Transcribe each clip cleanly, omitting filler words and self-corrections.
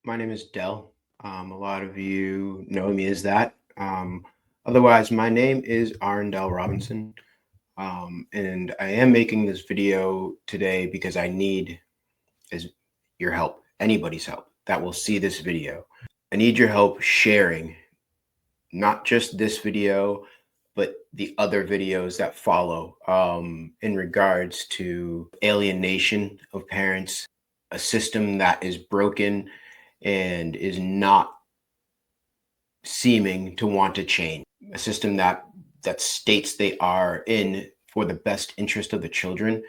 My name is Dell. A lot of you know me as that. Otherwise, my name is Arndell Robinson. And I am making this video today because I need your help, anybody's help that will see this video. I need your help sharing not just this video, but the other videos that follow in regards to alienation of parents, a system that is broken and is not seeming to want to change, a system that states they are in for the best interest of the children,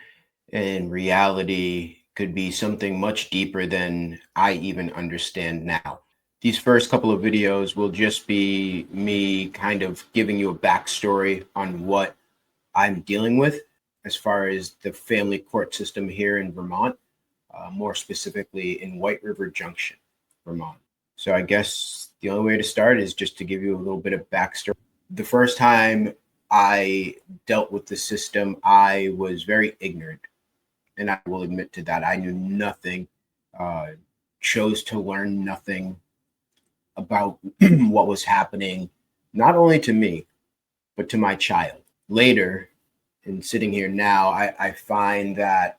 in reality could be something much deeper than I even understand now. These first couple of videos will just be me kind of giving you a backstory on what I'm dealing with as far as the family court system here in Vermont, more specifically in White River Junction, Vermont. So I guess the only way to start is just to give you a little bit of backstory. The first time I dealt with the system, I was very ignorant, and I will admit to that. I knew nothing, chose to learn nothing about what was happening, not only to me, but to my child. Later, and sitting here now, I find that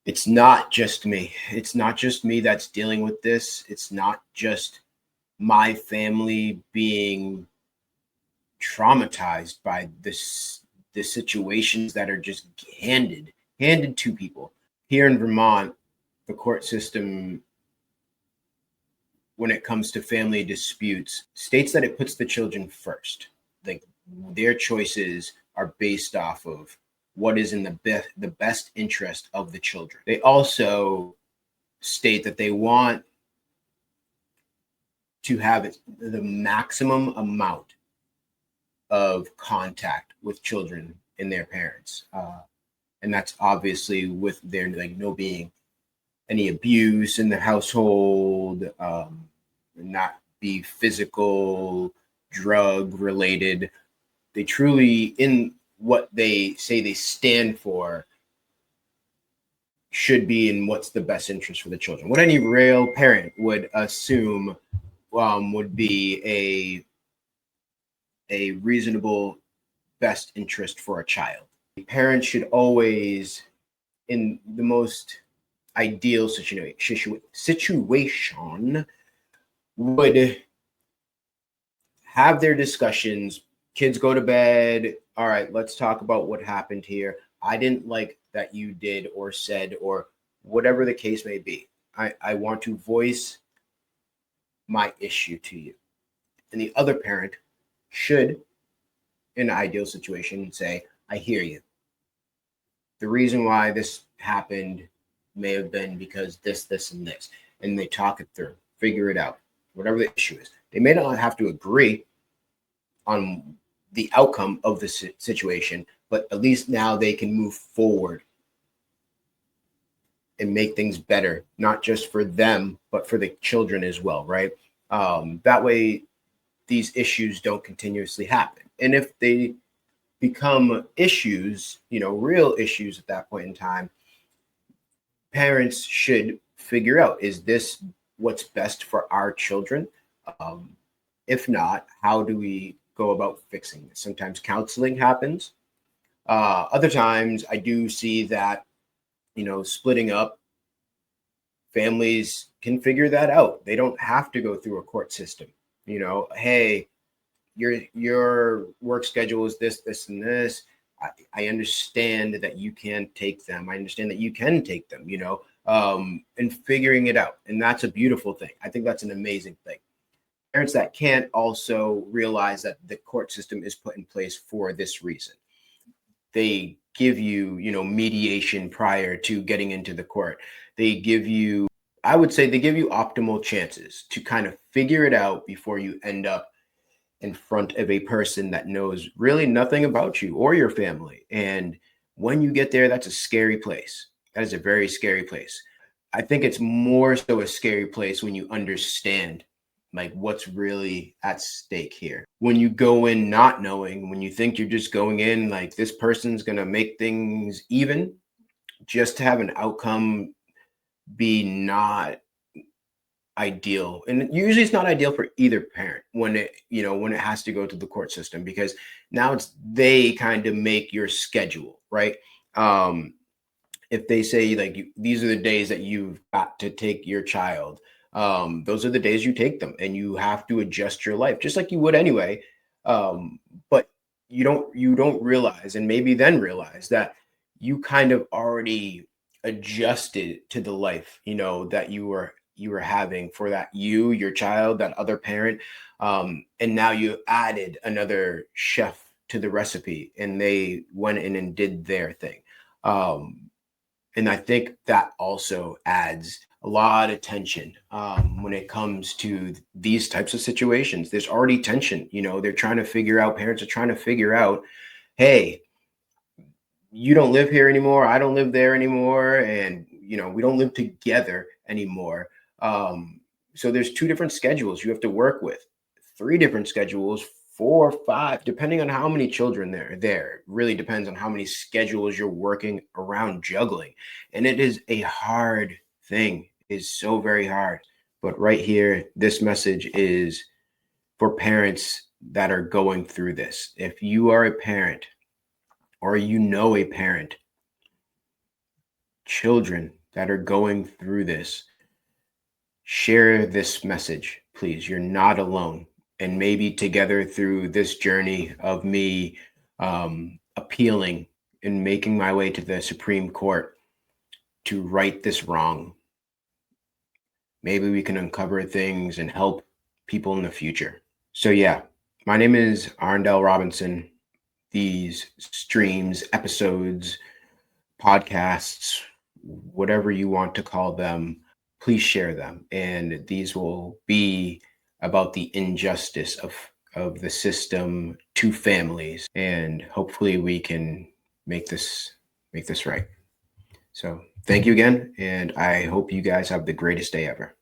it's not just me. It's not just me that's dealing with this. It's not just my family being traumatized by the situations that are just handed to people. Here in Vermont, the court system, when it comes to family disputes, states that it puts the children first. Like, their choices are based off of what is in the best interest of the children. They also state that they want to have the maximum amount of contact with children and their parents. And that's obviously with there no being any abuse in the household, not be physical, drug related. They truly, in what they say they stand for, should be in what's the best interest for the children. What any real parent would assume would be a reasonable best interest for a child. Parents should always, in the most ideal situation, would have their discussions. Kids go to bed. All right, let's talk about what happened here. I didn't like that you did or said, or whatever the case may be. I want to voice my issue to you. And the other parent should, in an ideal situation, say, I hear you. The reason why this happened may have been because this, and this. And they talk it through, figure it out, whatever the issue is. They may not have to agree on the outcome of the situation, but at least now they can move forward and make things better, not just for them, but for the children as well, right? That way, these issues don't continuously happen. And if they become issues, real issues at that point in time, parents should figure out, is this what's best for our children? If not, how do we go about fixing this? Sometimes counseling happens. Other times I do see that, splitting up, families can figure that out. They don't have to go through a court system. Hey, your work schedule is this, and this. I understand that you can't take them. I understand that you can take them, and figuring it out. And that's a beautiful thing. I think that's an amazing thing. Parents that can't also realize that the court system is put in place for this reason. They give you, mediation prior to getting into the court. They give you, I would say they give you optimal chances to kind of figure it out before you end up in front of a person that knows really nothing about you or your family. And when you get there, that's a scary place. That is a very scary place. I think it's more so a scary place when you understand what's really at stake here. When you go in not knowing, when you think you're just going in this person's going to make things even, just to have an outcome be not ideal, and usually it's not ideal for either parent when it has to go to the court system, because now it's they kind of make your schedule, right? um if they say like these are the days that you've got to take your child, those are the days you take them, and you have to adjust your life just like you would anyway. But you don't realize, and maybe then realize, that you kind of already adjusted to the life that you were having for your child, that other parent. And now you added another chef to the recipe, and they went in and did their thing. Um, and I think that also adds a lot of tension when it comes to these types of situations. There's already tension. They're trying to figure out, parents are trying to figure out, hey, you don't live here anymore. I don't live there anymore. And, we don't live together anymore. So there's two different schedules you have to work with, three different schedules, four, five, depending on how many children there. It really depends on how many schedules you're working around juggling. And it is a hard thing. It is so very hard. But right here, this message is for parents that are going through this. If you are a parent, or a parent, children that are going through this, share this message, please. You're not alone. And maybe together through this journey of me appealing and making my way to the Supreme Court to right this wrong, maybe we can uncover things and help people in the future. So, yeah, my name is Arndell Robinson. These streams, episodes, podcasts, whatever you want to call them, please share them. And these will be about the injustice of the system to families. And hopefully we can make this right. So thank you again. And I hope you guys have the greatest day ever.